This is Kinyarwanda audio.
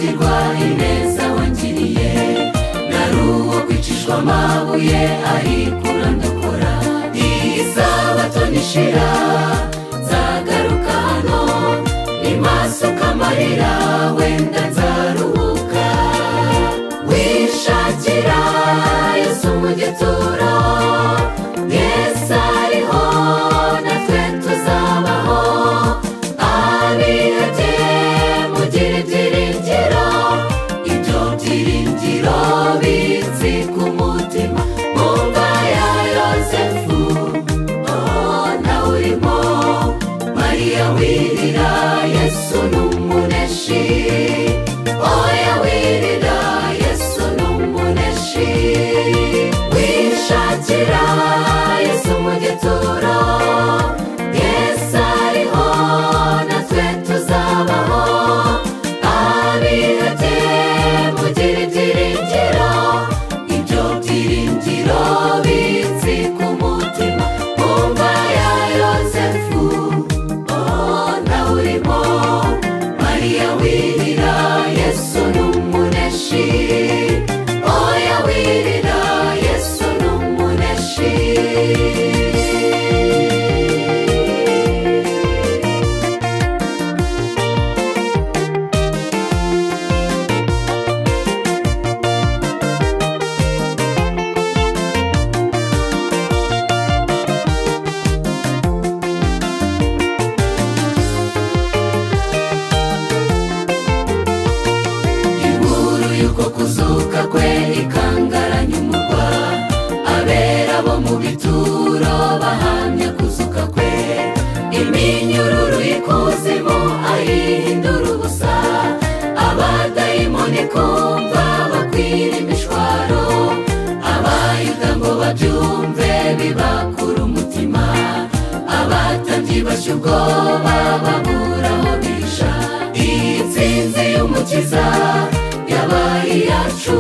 nzibagirwa ineza wangiriye nari uwo kwicishwa amabuye ariko urandokora iyi sabato nishira nzagaruka hano ni maso kamarira wenda nzaruhuka wishakira Yesu mu gituro Yesu ariho natwe tuzabaho abihebye mugire ibyiringiro ibyo byiringiro bitsi ku mutima mu mva ya Yosefu nawe urimo Mariya wirira Yesu n'umuneshi oya wirira Yesu n'umuneshi wishakira Yesu mu gituro Yesu ariho natwe tuzabaho abihebye mugire ibyiringiro ibyo byiringiro bitsi ku mutima mu mva ya Yosefu nawe urimo Mariya wirira Yesu n'umuneshi oya wirira Yesu n'umuneshi yuko kuzuka kwe ikangaranya umurwa abera bo mu bituro bahamya kuzuka kwe iminyururu y'ikuzimu ayihindura ubusa abadayimoni kumva bakwira imishwaro abayuda ngo babyumve bibakura umutima abatambyi bashya ubwoba babura aho bisha iyi nsinzi y'umukiza yabaye iyacu